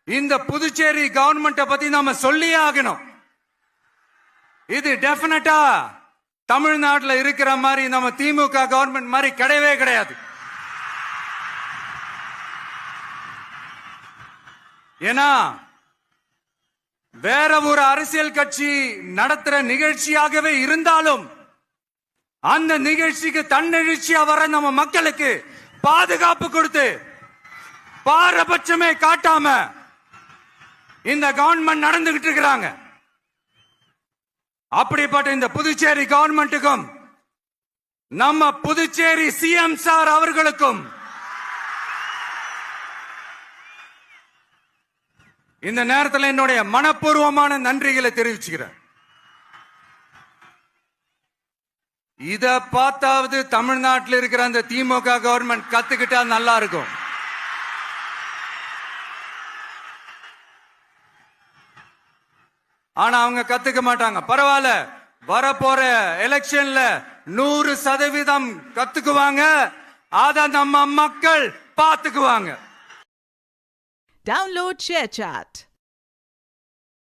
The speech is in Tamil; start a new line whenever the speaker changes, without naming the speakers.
இந்த புதுச்சேரி கவர்மெண்ட்டை பத்தி நாம சொல்லியே ஆகணும். இது டெஃபினட்டா தமிழ்நாட்டில் இருக்கிற மாதிரி நம்ம திமுக கவர்மெண்ட் மாதிரி கிடையவே கிடையாது. ஏன்னா வேற ஒரு அரசியல் கட்சி நடத்துற நிகழ்ச்சியாகவே இருந்தாலும் அந்த நிகழ்ச்சிக்கு தன்னெழுச்சியா வர நம்ம மக்களுக்கு பாதுகாப்பு கொடுத்து பாரபட்சமே காட்டாம இந்த கவர்மெண்ட் நடந்துகிட்டு இருக்கிறாங்க. அப்படிப்பட்ட இந்த புதுச்சேரி கவர்மெண்ட்டுக்கும் நம்ம புதுச்சேரி சிஎம் சார் அவர்களுக்கும் இந்த நேரத்தில் என்னுடைய மனப்பூர்வமான நன்றிகளை தெரிவிச்சுக்கிறேன். இத பார்த்தாவது தமிழ்நாட்டில் இருக்கிற அந்த திமுக கவர்மெண்ட் கத்துக்கிட்டா நல்லா இருக்கும். ஆனா அவங்க கத்துக்க மாட்டாங்க. பரவாயில்ல, வரப்போற எலெக்ஷன்ல 100% கத்துக்குவாங்க. அத நம்ம மக்கள் பாத்துக்குவாங்க.
Download ShareChat.